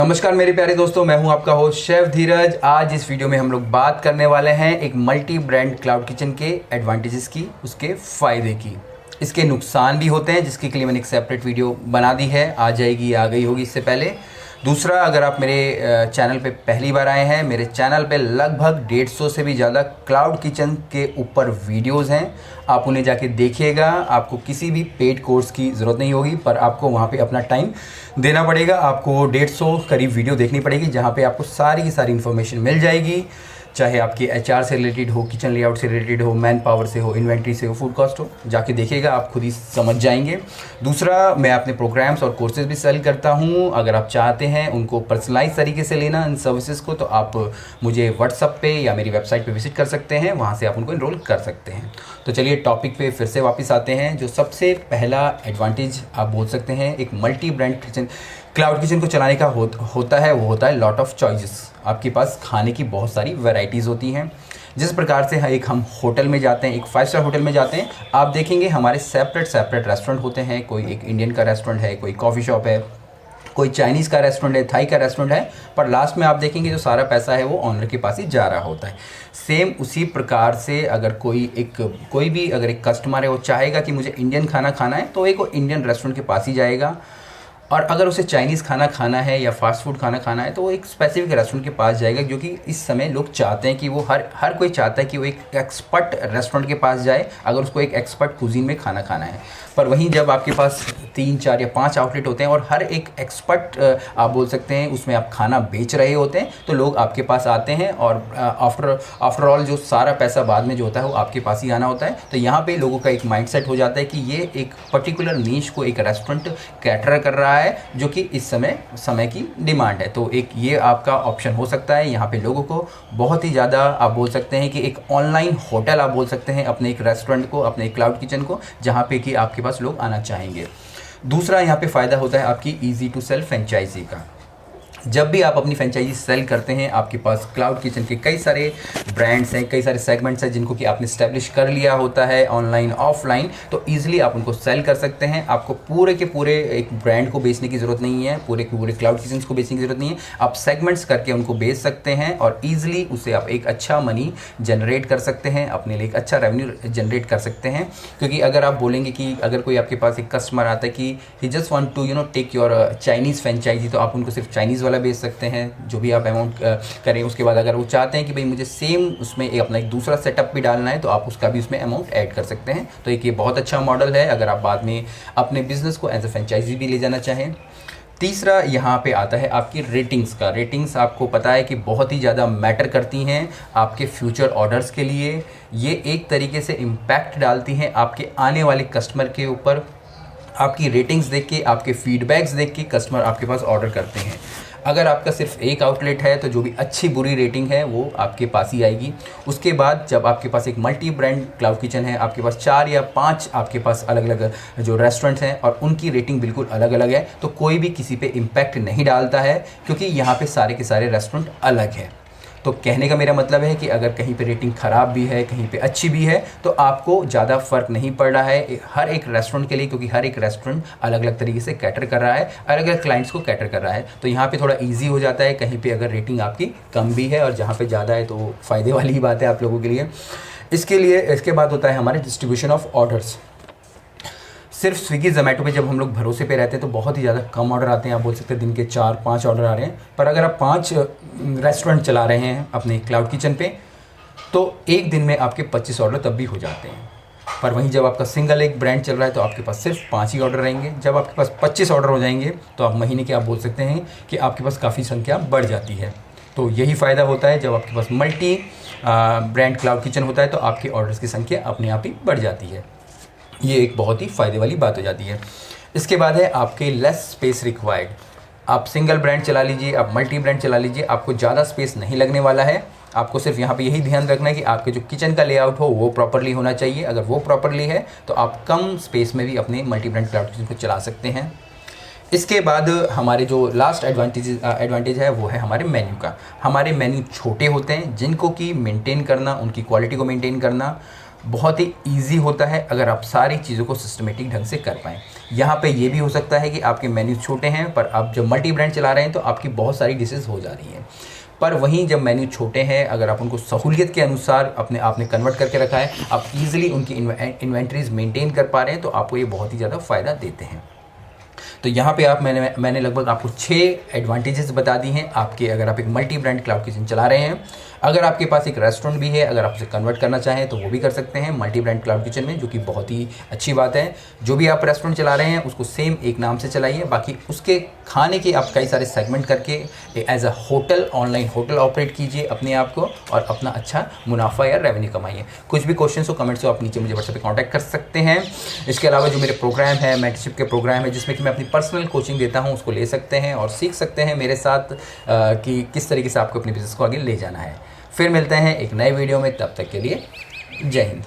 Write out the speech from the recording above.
नमस्कार मेरे प्यारे दोस्तों, मैं हूं आपका होस्ट शेफ धीरज। आज इस वीडियो में हम लोग बात करने वाले हैं एक मल्टी ब्रांड क्लाउड किचन के एडवांटेजेस की, उसके फ़ायदे की। इसके नुकसान भी होते हैं जिसके लिए मैंने एक सेपरेट वीडियो बना दी है, आ जाएगी, आ गई होगी इससे पहले। दूसरा, अगर आप मेरे चैनल पे पहली बार आए हैं, मेरे चैनल पे लगभग 150 से भी ज़्यादा क्लाउड किचन के ऊपर वीडियोस हैं। आप उन्हें जाके देखिएगा। आपको किसी भी पेड कोर्स की ज़रूरत नहीं होगी, पर आपको वहाँ पे अपना टाइम देना पड़ेगा। आपको 150 करीब वीडियो देखनी पड़ेगी जहाँ पे आपको सारी की सारी इन्फॉर्मेशन मिल जाएगी, चाहे आपकी एचआर से रिलेटेड हो, किचन लेआउट से रिलेटेड हो, मैन पावर से हो, इन्वेंट्री से हो, फूड कॉस्ट हो। जाके देखिएगा, आप खुद ही समझ जाएंगे। दूसरा, मैं अपने प्रोग्राम्स और कोर्सेज भी सेल करता हूँ। अगर आप चाहते हैं उनको पर्सनलाइज तरीके से लेना इन सर्विसेज को, तो आप मुझे व्हाट्सअप पे या मेरी वेबसाइट पे विजिट कर सकते हैं, वहाँ से आप उनको इनरोल कर सकते हैं। तो चलिए टॉपिक पे फिर से वापस आते हैं। जो सबसे पहला एडवांटेज आप बोल सकते हैं एक multi brand kitchen cloud kitchen को चलाने का होता है, वो होता है लॉट ऑफ चॉइसेस। आपके पास खाने की बहुत सारी वैरायटीज़ होती हैं। जिस प्रकार से हम होटल में जाते हैं, एक 5 स्टार होटल में जाते हैं, आप देखेंगे हमारे सेपरेट रेस्टोरेंट होते हैं। कोई एक इंडियन का रेस्टोरेंट है, कोई कॉफ़ी शॉप है, कोई चाइनीज़ का रेस्टोरेंट है, थाई का रेस्टोरेंट है, पर लास्ट में आप देखेंगे जो सारा पैसा है वो ऑनर के पास ही जा रहा होता है। सेम उसी प्रकार से अगर कोई भी अगर एक कस्टमर है, वो चाहेगा कि मुझे इंडियन खाना खाना है, तो एक वो इंडियन रेस्टोरेंट के पास ही जाएगा। और अगर उसे चाइनीज़ खाना खाना है या फास्ट फूड खाना खाना है, तो वो एक स्पेसिफिक रेस्टोरेंट के पास जाएगा, क्योंकि इस समय लोग चाहते हैं कि वो हर कोई चाहता है कि वो एक एक्सपर्ट रेस्टोरेंट के पास जाए अगर उसको एक एक्सपर्ट कुजीन में खाना खाना है। पर वहीं जब आपके पास 3, 4 या 5 आउटलेट होते हैं और हर एक एक्सपर्ट आप बोल सकते हैं उसमें आप खाना बेच रहे होते हैं, तो लोग आपके पास आते हैं और आफ्टर ऑल जो सारा पैसा बाद में जो होता है वो आपके पास ही आना होता है। तो यहाँ पे लोगों का एक माइंडसेट हो जाता है कि ये एक पर्टिकुलर नीश को एक रेस्टोरेंट कैटर कर रहा है, जो कि इस समय की डिमांड है। तो एक ये आपका ऑप्शन हो सकता है। यहाँ पे लोगों को बहुत ही ज़्यादा आप बोल सकते हैं कि एक ऑनलाइन होटल आप बोल सकते हैं अपने एक रेस्टोरेंट को, अपने एक क्लाउड किचन को, जहाँ पे कि आपके पास लोग आना चाहेंगे। दूसरा, यहाँ पे फ़ायदा होता है आपकी ईजी टू सेल फ्रेंचाइजी का। जब भी आप अपनी फ्रेंचाइजी सेल करते हैं, आपके पास क्लाउड किचन के कई सारे ब्रांड्स हैं, कई सारे सेगमेंट्स हैं जिनको कि आपने स्टैब्लिश कर लिया होता है ऑनलाइन ऑफलाइन, तो ईजिली आप उनको सेल कर सकते हैं। आपको पूरे के पूरे एक ब्रांड को बेचने की ज़रूरत नहीं है, पूरे के पूरे क्लाउड किचन को बेचने की ज़रूरत नहीं है। आप सेगमेंट्स करके उनको बेच सकते हैं और ईजिली उससे आप एक अच्छा मनी जनरेट कर सकते हैं, अपने लिए एक अच्छा रेवेन्यू जनरेट कर सकते हैं। क्योंकि अगर आप बोलेंगे कि अगर कोई आपके पास एक कस्टमर आता है कि he just want to take your Chinese franchise, तो आप उनको सिर्फ चाइनीज़ वाला बेच सकते हैं, जो भी आप अमाउंट करें। उसके बाद अगर वो चाहते हैं कि भाई मुझे सेम उसमें अपना एक दूसरा सेटअप भी डालना है, तो आप उसका भी उसमें अमाउंट ऐड कर सकते हैं। तो एक ये बहुत अच्छा मॉडल है अगर आप बाद में अपने बिजनेस को एज ए फ्रेंचाइजी भी ले जाना चाहें। तीसरा, यहाँ पे आता है आपकी रेटिंग्स का। रेटिंग्स आपको पता है कि बहुत ही ज़्यादा मैटर करती हैं आपके फ्यूचर ऑर्डर्स के लिए। ये एक तरीके से इम्पैक्ट डालती हैं आपके आने वाले कस्टमर के ऊपर। आपकी रेटिंग्स देख के, आपके फीडबैक्स देख के कस्टमर आपके पास ऑर्डर करते हैं। अगर आपका सिर्फ एक आउटलेट है, तो जो भी अच्छी बुरी रेटिंग है वो आपके पास ही आएगी। उसके बाद जब आपके पास एक मल्टी ब्रांड क्लाउड किचन है, आपके पास 4 या 5 आपके पास अलग अलग जो रेस्टोरेंट्स हैं और उनकी रेटिंग बिल्कुल अलग अलग है, तो कोई भी किसी पे इम्पैक्ट नहीं डालता है, क्योंकि यहाँ पे सारे के सारे रेस्टोरेंट अलग हैं। तो कहने का मेरा मतलब है कि अगर कहीं पे रेटिंग ख़राब भी है, कहीं पे अच्छी भी है, तो आपको ज़्यादा फ़र्क नहीं पड़ रहा है हर एक रेस्टोरेंट के लिए, क्योंकि हर एक रेस्टोरेंट अलग अलग तरीके से कैटर कर रहा है, अलग अलग क्लाइंट्स को कैटर कर रहा है। तो यहाँ पे थोड़ा इजी हो जाता है कहीं पे अगर रेटिंग आपकी कम भी है, और जहाँ पे ज़्यादा है तो फ़ायदे वाली ही बात है आप लोगों के लिए। इसके बाद होता है हमारे डिस्ट्रीब्यूशन ऑफ ऑर्डर्स। सिर्फ स्विगी ज़ोमैटो पे जब हम लोग भरोसे पे रहते हैं तो बहुत ही ज़्यादा कम ऑर्डर आते हैं। आप बोल सकते हैं दिन के 4-5 ऑर्डर आ रहे हैं। पर अगर आप 5 रेस्टोरेंट चला रहे हैं अपने क्लाउड किचन पे, तो एक दिन में आपके 25 ऑर्डर तब भी हो जाते हैं। पर वहीं जब आपका सिंगल एक ब्रांड चल रहा है, तो आपके पास सिर्फ 5 ही ऑर्डर रहेंगे। जब आपके पास 25 ऑर्डर हो जाएंगे, तो आप महीने के आप बोल सकते हैं कि आपके पास काफ़ी संख्या बढ़ जाती है। तो यही फ़ायदा होता है जब आपके पास मल्टी ब्रांड क्लाउड किचन होता है, तो आपके ऑर्डर्स की संख्या अपने आप ही बढ़ जाती है। ये एक बहुत ही फ़ायदे वाली बात हो जाती है। इसके बाद है आपके लेस स्पेस रिक्वायर्ड। आप सिंगल ब्रांड चला लीजिए, आप मल्टी ब्रांड चला लीजिए, आपको ज़्यादा स्पेस नहीं लगने वाला है। आपको सिर्फ यहाँ पे यही ध्यान रखना है कि आपके जो किचन का लेआउट हो वो प्रॉपरली होना चाहिए। अगर वो प्रॉपरली है, तो आप कम स्पेस में भी अपने मल्टी ब्रांड क्लाउड किचन को चला सकते हैं। इसके बाद हमारे जो लास्ट एडवांटेज है वो है हमारे मेन्यू का। हमारे मेन्यू छोटे होते हैं जिनको कि मेंटेन करना, उनकी क्वालिटी को मेंटेन करना बहुत ही ईजी होता है अगर आप सारी चीज़ों को सिस्टमेटिक ढंग से कर पाएँ। यहाँ पे ये भी हो सकता है कि आपके मेन्यू छोटे हैं पर आप जब मल्टी ब्रांड चला रहे हैं तो आपकी बहुत सारी डिशेज़ हो जा रही हैं। पर वहीं जब मेन्यू छोटे हैं, अगर आप उनको सहूलियत के अनुसार आपने कन्वर्ट करके रखा है, आप ईजिली उनकी इन्वेंट्रीज मेंटेन कर पा रहे हैं, तो आपको ये बहुत ही ज़्यादा फ़ायदा देते हैं। तो यहाँ पे मैंने लगभग आपको 6 एडवांटेजेस बता दी हैं आपके, अगर आप एक मल्टी ब्रांड क्लाउड किचन चला रहे हैं। अगर आपके पास एक रेस्टोरेंट भी है, अगर आप उसे कन्वर्ट करना चाहें तो वो भी कर सकते हैं मल्टी ब्रांड क्लाउड किचन में, जो कि बहुत ही अच्छी बात है। जो भी आप रेस्टोरेंट चला रहे हैं उसको सेम एक नाम से चलाइए, बाकी उसके खाने के आप कई सारे सेगमेंट करके as a hotel, online hotel operate कीजिए अपने आप को और अपना अच्छा मुनाफा या रेवेन्यू कमाइए। कुछ भी क्वेश्चन हो, कमेंट्स हो, आप नीचे मुझे व्हाट्सएप पे कांटेक्ट कर सकते हैं। इसके अलावा जो मेरे प्रोग्राम है, मेंटरशिप के प्रोग्राम है, जिसमें कि मैं अपनी पर्सनल कोचिंग देता हूँ, उसको ले सकते हैं और सीख सकते हैं मेरे साथ कि किस तरीके से आपको अपने बिज़नेस को आगे ले जाना है। फिर मिलते हैं एक नए वीडियो में, तब तक के लिए जय हिंद।